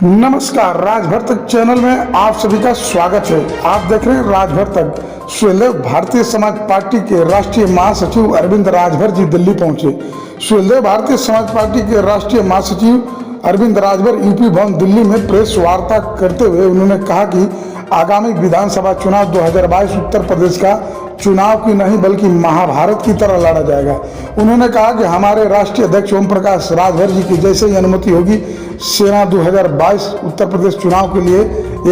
नमस्कार, राजभर तक चैनल में आप सभी का स्वागत है। आप देख रहे हैं राजभर तक। सुहेलदेव भारतीय समाज पार्टी के राष्ट्रीय महासचिव अरविंद राजभर जी दिल्ली पहुंचे। सुहेलदेव भारतीय समाज पार्टी के राष्ट्रीय महासचिव अरविंद राजभर यूपी भवन दिल्ली में प्रेस वार्ता करते हुए उन्होंने कहा कि आगामी विधानसभा चुनाव 2022 उत्तर प्रदेश का चुनाव की नहीं बल्कि महाभारत की तरह लड़ा जाएगा। उन्होंने कहा कि हमारे राष्ट्रीय अध्यक्ष ओम प्रकाश राजभर जी की जैसे ही अनुमति होगी, सेना 2022 उत्तर प्रदेश चुनाव के लिए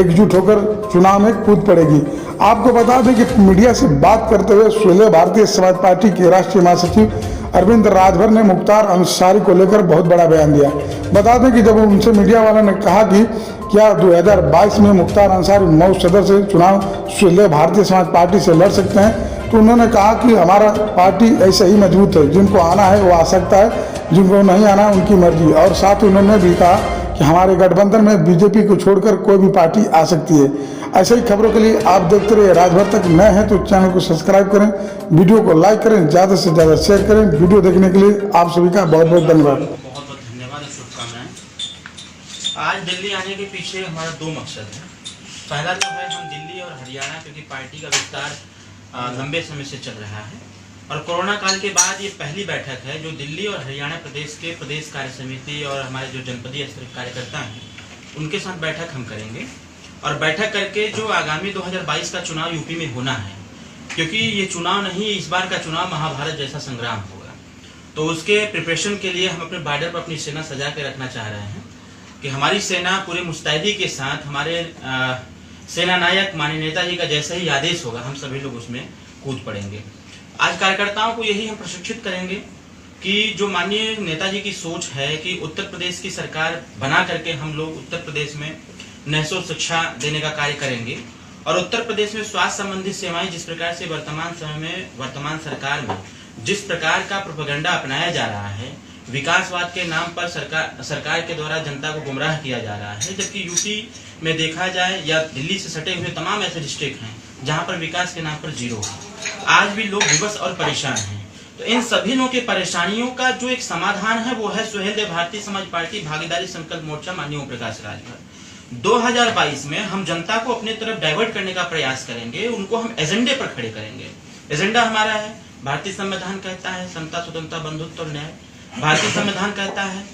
एकजुट होकर चुनाव में कूद पड़ेगी। आपको बता दें कि मीडिया से बात करते हुए सुहेलदेव भारतीय समाज पार्टी के राष्ट्रीय महासचिव अरविंद राजभर ने मुख्तार अंसारी को लेकर बहुत बड़ा बयान दिया। बता दें कि जब उनसे मीडिया वालों ने कहा कि क्या 2022 में मुख्तार अंसारी मऊ सदर से चुनाव सुहेलदेव भारतीय समाज पार्टी से लड़ सकते हैं, तो उन्होंने कहा कि हमारा पार्टी ऐसे ही मजबूत है, जिनको आना है वो आ सकता है, जिनको नहीं आना है उनकी मर्जी। और साथ उन्होंने भी कहा कि हमारे गठबंधन में बीजेपी को छोड़कर कोई भी पार्टी आ सकती है। ऐसे ही खबरों के लिए आप देखते रहिए राजभर तक। नए हैं तो चैनल को सब्सक्राइब करें, वीडियो को लाइक करें, ज़्यादा से ज़्यादा शेयर करें। वीडियो देखने के लिए आप सभी का बहुत बहुत धन्यवाद। बहुत बहुत धन्यवाद और शुभकामनाएं। आज दिल्ली आने के पीछे हमारा दो मकसद है। पहला जो है, हम दिल्ली और हरियाणा, क्योंकि पार्टी का विस्तार लंबे समय से चल रहा है और कोरोना काल के बाद ये पहली बैठक है जो दिल्ली और हरियाणा प्रदेश के प्रदेश कार्य समिति और हमारे जो जनपदीय स्तर के कार्यकर्ता हैं उनके साथ बैठक हम करेंगे और बैठक करके जो आगामी 2022 का चुनाव यूपी में होना है, क्योंकि ये चुनाव नहीं, इस बार का चुनाव महाभारत जैसा संग्राम होगा, तो उसके प्रिपरेशन के लिए हम अपने बॉर्डर पर अपनी सेना सजा के रखना चाह रहे हैं कि हमारी सेना पूरे मुस्तैदी के साथ हमारे सेना नायक माननीय नेताजी का जैसा ही आदेश होगा हम सभी लोग उसमें कूद पड़ेंगे। आज कार्यकर्ताओं को यही हम प्रशिक्षित करेंगे कि जो माननीय नेताजी की सोच है कि उत्तर प्रदेश की सरकार बना करके हम लोग उत्तर प्रदेश में निःशुल्क शिक्षा देने का कार्य करेंगे और उत्तर प्रदेश में स्वास्थ्य संबंधित सेवाएं जिस प्रकार से वर्तमान समय में वर्तमान सरकार में जिस प्रकार का प्रोपेगेंडा अपनाया जा रहा है, विकासवाद के नाम पर सरकार के द्वारा जनता को गुमराह किया जा रहा है, जबकि यूपी में देखा जाए या दिल्ली से सटे हुए तमाम ऐसे डिस्ट्रिक्ट हैं जहां पर विकास के नाम पर जीरो है। आज भी लोग विवश और परेशान हैं। तो इन सभी लोगों की परेशानियों का जो एक समाधान है वो है सुहेलदेव भारतीय समाज पार्टी भागीदारी संकल्प मोर्चा माननीय ओम प्रकाश राजभर। 2022 में हम जनता को अपनी तरफ डाइवर्ट करने का प्रयास करेंगे, उनको हम एजेंडे पर खड़े करेंगे। एजेंडा हमारा है, भारतीय संविधान कहता है समता, स्वतंत्रता, बंधुत्व और न्याय। भारतीय संविधान कहता है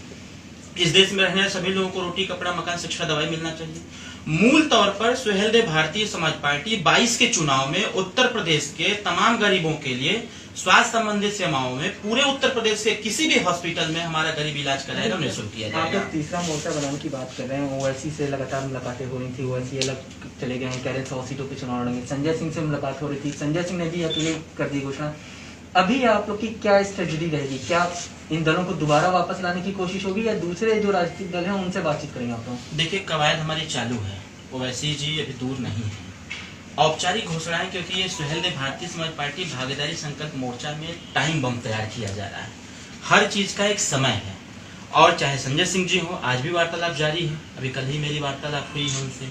इस देश में रहने वाले सभी लोगों को रोटी, कपड़ा, मकान, शिक्षा, दवाई मिलना चाहिए। मूल तौर पर सुहेलदेव भारतीय समाज पार्टी 22 के चुनाव में उत्तर प्रदेश के तमाम गरीबों के लिए स्वास्थ्य संबंधित सेवाओं में पूरे उत्तर प्रदेश के किसी भी हॉस्पिटल में हमारा गरीब इलाज कराएगा, निःशुल्क किया जाएगा। आप तीसरा मोर्चा बनाने की बात कर रहे हैं, ओवैसी से लगातार मुलाकातें हो रही थी, ओवैसी अलग चले गए हैं, कह रहे 100 सीटों पे चुनाव लड़ेंगे। संजय सिंह से मुलाकात हो रही थी, संजय सिंह ने भी अकेले कर दी घोषणा। अभी आप लोग की क्या स्ट्रेटजी रहेगी? क्या इन दलों को दोबारा वापस लाने की कोशिश होगी या दूसरे जो राजनीतिक दल हैं उनसे बातचीत करेंगे आप लोग? देखिए, कवायद हमारी चालू है, ओवैसी जी अभी दूर नहीं है। औपचारिक घोषणाएं, क्योंकि ये सुहेलदेव भारतीय समाज पार्टी भागीदारी संकल्प मोर्चा में टाइम बम तैयार किया जा रहा है। हर चीज का एक समय है और चाहे संजय सिंह जी हो, आज भी वार्तालाप जारी है, अभी कल ही मेरी वार्तालाप हुई है उनसे।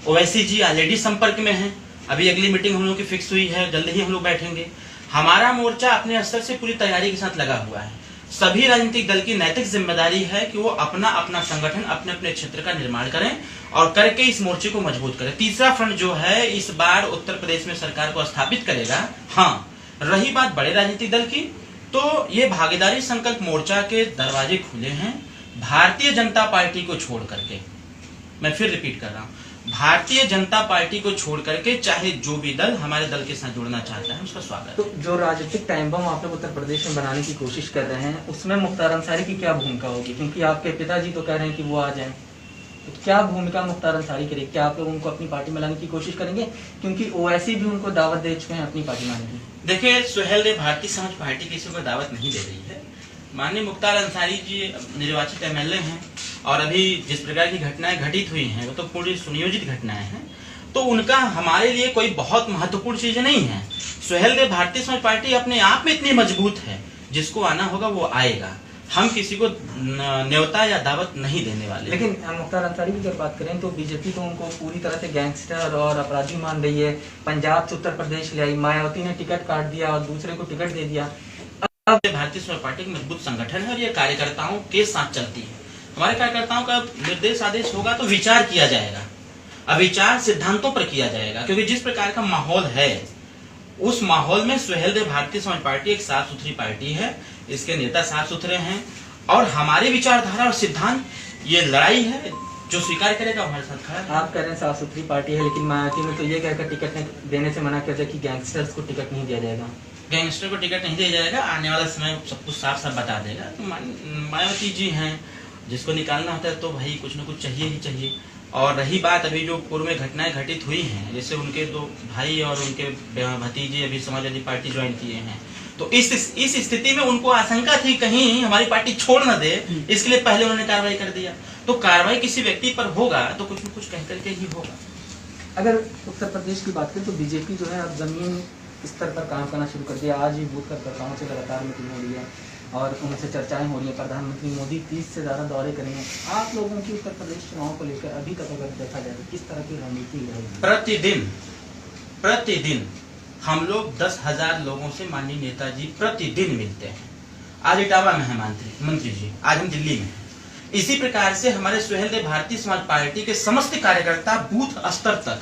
ओवैसी जी ऑलरेडी संपर्क में है, अभी अगली मीटिंग हम लोग की फिक्स हुई है, जल्द ही हम लोग बैठेंगे। हमारा मोर्चा अपने स्तर से पूरी तैयारी के साथ लगा हुआ है। सभी राजनीतिक दल की नैतिक जिम्मेदारी है कि वो अपना अपना संगठन अपने अपने क्षेत्र का निर्माण करें और करके इस मोर्चे को मजबूत करें। तीसरा फ्रंट जो है इस बार उत्तर प्रदेश में सरकार को स्थापित करेगा। हाँ, रही बात बड़े राजनीतिक दल की, तो ये भागीदारी संकल्प मोर्चा के दरवाजे खुले हैं भारतीय जनता पार्टी को छोड़ करके। मैं फिर रिपीट कर रहा हूँ, भारतीय जनता पार्टी को छोड़ करके चाहे जो भी दल हमारे दल के साथ जुड़ना चाहता है उसका स्वागत। तो जो राजनीतिक टाइम बम आप लोग उत्तर प्रदेश में बनाने की कोशिश कर रहे हैं, उसमें मुख्तार अंसारी की क्या भूमिका होगी? क्योंकि आपके पिताजी तो कह रहे हैं कि वो आ जाएं, तो क्या भूमिका मुख्तार अंसारी करेगी? क्या आप लोग उनको अपनी पार्टी में लाने की कोशिश करेंगे? क्योंकि ओवैसी भी उनको दावत दे चुके हैं अपनी पार्टी में आने की। देखिए, सुहेलदेव भारतीय समाज पार्टी किसी को दावत नहीं दे रही है। माननीय मुख्तार अंसारी जी निर्वाचित एमएलए हैं और अभी जिस प्रकार की घटनाएं घटित हुई हैं वो तो पूरी सुनियोजित घटनाएं हैं, तो उनका हमारे लिए कोई बहुत महत्वपूर्ण चीज नहीं है। सुहेलदेव भारतीय समाज पार्टी अपने आप में इतनी मजबूत है, जिसको आना होगा वो आएगा। हम किसी को न्योता या दावत नहीं देने वाले। लेकिन मुख्तार अंसारी की अगर बात करें तो बीजेपी तो उनको पूरी तरह से गैंगस्टर और अपराधी मान रही है। पंजाब से उत्तर प्रदेश ले आई, मायावती ने टिकट काट दिया और दूसरे को टिकट दे दिया। भारतीय समाज पार्टी एक मजबूत संगठन है और ये कार्यकर्ताओं के साथ चलती है। हमारे कार्यकर्ताओं का निर्देश आदेश होगा तो विचार किया जाएगा। अब विचार सिद्धांतों पर किया जाएगा, क्योंकि जिस प्रकार का माहौल है उस माहौल में सुहेलदेव भारतीय समाज पार्टी एक साफ सुथरी पार्टी है, इसके नेता साफ सुथरे हैं और हमारी विचारधारा और सिद्धांत ये लड़ाई है, जो स्वीकार करेगा हमारे साथ खड़ा है। आप कह रहे हैं साफ सुथरी पार्टी है, लेकिन मायावती ने तो ये कहकर टिकट देने से मना किया था कि गैंगस्टर्स को टिकट नहीं दिया जाएगा। गैंगस्टर को टिकट नहीं दिया जाएगा, आने वाला समय सब कुछ साफ साफ बता देगा। तो मायावती जी हैं, जिसको निकालना होता है तो भाई कुछ न कुछ चाहिए ही चाहिए। और रही बात अभी जो पूर्व में घटनाएं घटित हुई हैं, जैसे उनके दो भाई और उनके भतीजे अभी समाजवादी पार्टी ज्वाइन किए हैं, तो इस स्थिति में उनको आशंका थी कहीं हमारी पार्टी छोड़ न दे, इसके लिए पहले उन्होंने कार्रवाई कर दिया। तो कार्रवाई किसी व्यक्ति पर होगा तो कुछ न कुछ कह करके ही होगा। अगर उत्तर प्रदेश की बात करें तो बीजेपी जो है अब जमीन स्तर पर काम करना शुरू कर दिया। आज भी बूथ कार्यकर्ताओं से लगातार मीटिंग हो रही है और उनसे चर्चाएं हो रही है। प्रधानमंत्री मोदी 30 से ज़्यादा दौरे करेंगे। आप लोगों की उत्तर प्रदेश चुनाव को लेकर अभी तक अगर देखा जाए तो किस तरह की रणनीति रहेगी? प्रतिदिन हम लोग 10,000 लोगों से माननीय नेताजी प्रतिदिन मिलते हैं। आज इटावा में है मंत्री जी, आज हम दिल्ली में हैं। इसी प्रकार से हमारे सुहेलदेव भारतीय समाज पार्टी के समस्त कार्यकर्ता बूथ स्तर तक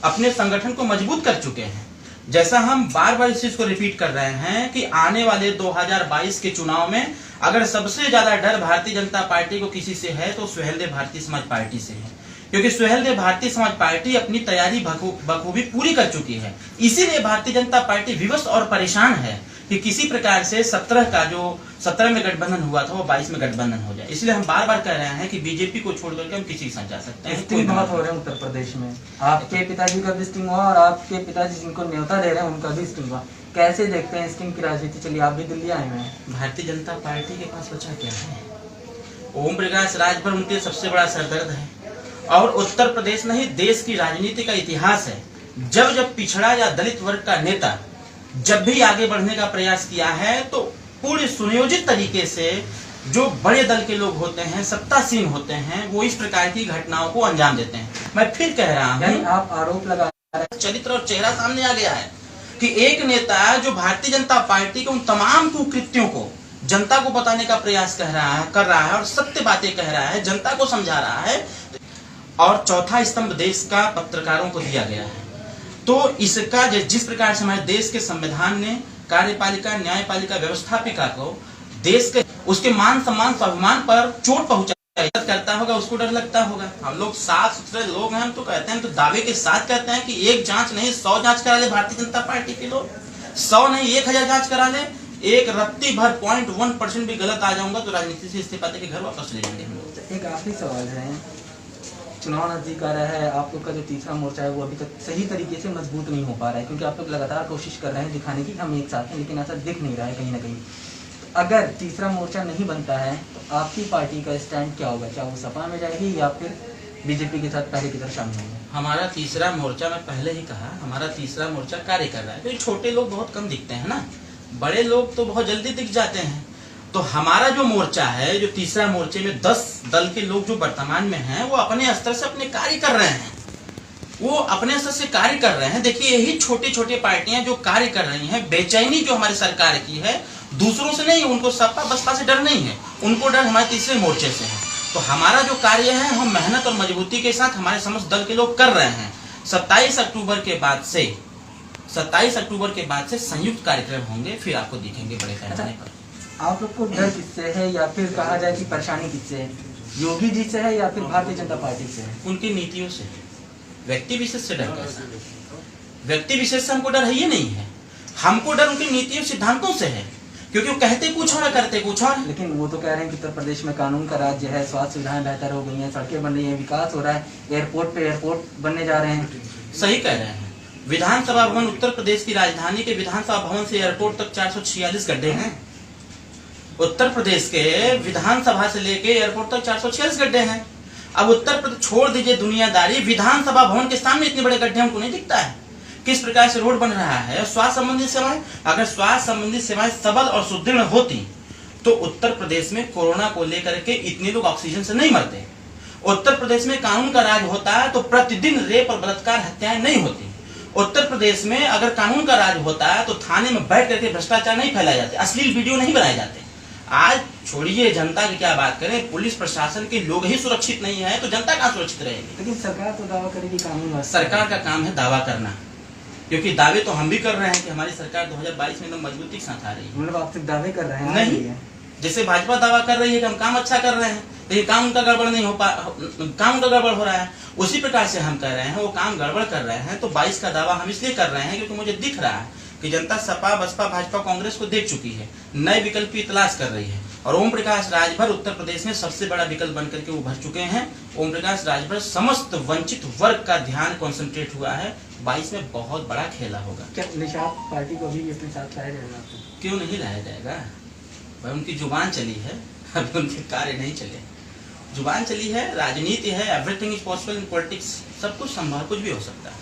अपने संगठन को मजबूत कर चुके हैं। जैसा हम बार बार इस चीज को रिपीट कर रहे हैं कि आने वाले 2022 के चुनाव में अगर सबसे ज्यादा डर भारतीय जनता पार्टी को किसी से है तो सुहेलदेव भारतीय समाज पार्टी से है, क्योंकि सुहेलदेव भारतीय समाज पार्टी अपनी तैयारी बखूबी पूरी कर चुकी है। इसीलिए भारतीय जनता पार्टी विवश और परेशान है कि किसी प्रकार से 17 में गठबंधन हुआ था वो 22 में गठबंधन हो जाए। इसलिए हम बार बार कह रहे हैं कि बीजेपी को छोड़ करके हम किसी के साथ जा सकते हैं। स्टिंग बहुत हो रहे हैं उत्तर प्रदेश में। आपके पिताजी का भी स्टिंग हुआ और आपके पिताजी जिनको न्योता दे रहे हैं उनका भी स्टिंग हुआ। कैसे देखते हैं स्टिंग की राजनीति? चलिए आप भी दिल्ली आए हुए हैं। भारतीय जनता पार्टी के पास बचा क्या है? ओम प्रकाश राजभर उनके सबसे बड़ा सरदर्द है और उत्तर प्रदेश नहीं देश की राजनीति का इतिहास है। जब पिछड़ा या दलित वर्ग का नेता जब भी आगे बढ़ने का प्रयास किया है तो पूरे सुनियोजित तरीके से जो बड़े दल के लोग होते हैं, सत्तासीन होते हैं, वो इस प्रकार की घटनाओं को अंजाम देते हैं। मैं फिर कह रहा हूँ, आप आरोप लगा रहे हैं, चरित्र और चेहरा सामने आ गया है कि एक नेता जो भारतीय जनता पार्टी के उन तमाम कुकृत्यों को जनता को बताने का प्रयास कर रहा है और सत्य बातें कह रहा है, जनता को समझा रहा है। और चौथा स्तंभ देश का पत्रकारों को दिया गया है। तो इसका जिस प्रकार से हमारे देश के संविधान ने कार्यपालिका, न्यायपालिका, व्यवस्थापिका को देश के उसके मान सम्मान, स्वाभिमान पर चोट पहुंचाया करता होगा, उसको डर लगता होगा। हम लोग साफ सुथरे लोग हैं, हम तो कहते हैं, तो दावे के साथ कहते हैं कि एक जांच नहीं 100 जांच करा ले भारतीय जनता पार्टी के लोग। 100 नहीं 1000 जांच करा ले। एक रत्ती भर 0.1% भी गलत आ जाऊंगा तो राजनीति से इस्तीफा देके घर वापस ले जाएंगे हम लोग। एक आखिरी सवाल है, चुनाव नजदीक आ रहा है, आप लोग का जो तीसरा मोर्चा है वो अभी तक सही तरीके से मजबूत नहीं हो पा रहा है, क्योंकि आप लोग लगातार कोशिश कर रहे हैं दिखाने की हम एक साथ हैं, लेकिन ऐसा दिख नहीं रहा है कहीं ना कहीं। तो अगर तीसरा मोर्चा नहीं बनता है तो आपकी पार्टी का स्टैंड क्या होगा? क्या वो सपा में जाएगी या फिर बीजेपी के साथ पहले की तरह शामिल होंगे? हमारा तीसरा मोर्चा, मैं पहले ही कहा, हमारा तीसरा मोर्चा कार्य कर रहा है, क्योंकि छोटे लोग बहुत कम दिखते हैं ना, बड़े लोग तो बहुत जल्दी दिख जाते हैं। तो हमारा जो मोर्चा है, जो तीसरा मोर्चे में 10 दल के लोग जो वर्तमान में हैं, वो अपने स्तर से अपने कार्य कर रहे हैं, वो अपने स्तर से कार्य कर रहे हैं। देखिए यही छोटी छोटी पार्टियां जो कार्य कर रही हैं, बेचैनी जो हमारी सरकार की है दूसरों से नहीं, उनको सपा बसपा से डर नहीं है, उनको डर हमारे तीसरे मोर्चे से है। तो हमारा जो कार्य है हम मेहनत और मजबूती के साथ हमारे समस्त दल के लोग कर रहे हैं। 27 अक्टूबर के बाद से संयुक्त कार्यक्रम होंगे, फिर आपको दिखेंगे बड़े पैमाने पर। आप लोग को डर किससे है, या फिर कहा जाए कि परेशानी किससे है? योगी जी से है या फिर भारतीय जनता पार्टी से है? उनकी नीतियों से। व्यक्ति विशेष से डर कैसा? व्यक्ति विशेष से हमको डर है ये नहीं है, हमको डर उनकी नीतियों सिद्धांतों से है, क्योंकि वो कहते कुछ और करते कुछ और। लेकिन वो तो कह रहे हैं कि उत्तर प्रदेश में कानून का राज्य है, स्वास्थ्य सुविधाएं बेहतर हो गई हैं, सड़कें बन रही हैं, विकास हो रहा है, एयरपोर्ट पे एयरपोर्ट बनने जा रहे हैं। सही कह रहे हैं। विधानसभा भवन, उत्तर प्रदेश की राजधानी के विधानसभा भवन से एयरपोर्ट तक 446 गड्ढे हैं। उत्तर प्रदेश के विधानसभा से लेके एयरपोर्ट तक 446 गड्ढे हैं। अब उत्तर प्रदेश छोड़ दीजिए दुनियादारी, विधानसभा भवन के सामने इतने बड़े गड्ढे हमको नहीं दिखता है। किस प्रकार से रोड बन रहा है, स्वास्थ्य संबंधी सेवाएं, अगर स्वास्थ्य संबंधी सेवाएं सबल और सुदृढ़ होती तो उत्तर प्रदेश में कोरोना को लेकर के इतने लोग ऑक्सीजन से नहीं मरते। उत्तर प्रदेश में कानून का राज होता है तो प्रतिदिन रेप और बलात्कार हत्याएं नहीं होती। उत्तर प्रदेश में अगर कानून का राज होता है तो थाने में बैठ करके भ्रष्टाचार नहीं फैलाए जाते, अश्लील वीडियो नहीं बनाए जाते। आज छोड़िए जनता की क्या बात करें, पुलिस प्रशासन के लोग ही सुरक्षित नहीं है तो जनता कहाँ सुरक्षित रहेगी। लेकिन सरकार तो दावा करेगी कानून सरकार का काम है दावा करना, क्योंकि दावे तो हम भी कर रहे हैं कि हमारी सरकार 2022 में एकदम मजबूती के साथ आ रही है। मतलब आप सिर्फ दावे कर रहे हैं? नहीं, जैसे भाजपा दावा कर रही है कि हम काम अच्छा कर रहे हैं, लेकिन काम उनका गड़बड़ नहीं हो काम उनका गड़बड़ हो रहा है, उसी प्रकार से हम कह रहे हैं वो काम गड़बड़ कर रहे हैं। तो 22 का दावा हम इसलिए कर रहे हैं क्योंकि मुझे दिख रहा है कि जनता सपा बसपा भाजपा कांग्रेस को देख चुकी है, नए विकल्प की तलाश कर रही है, और ओम प्रकाश राजभर उत्तर प्रदेश में सबसे बड़ा विकल्प बनकर के उभर चुके हैं। ओम प्रकाश राजभर समस्त वंचित वर्ग का ध्यान कॉन्सेंट्रेट हुआ है, 22 में बहुत बड़ा खेला होगा। क्या निषाद पार्टी को अभी अपने साथ लाया जाएगा? क्यों नहीं लाया जाएगा भाई, उनकी जुबान चली है, अभी उनके कार्य नहीं चले। जुबान चली है, राजनीति है, everything is possible in politics, सब कुछ संभव, कुछ भी हो सकता है।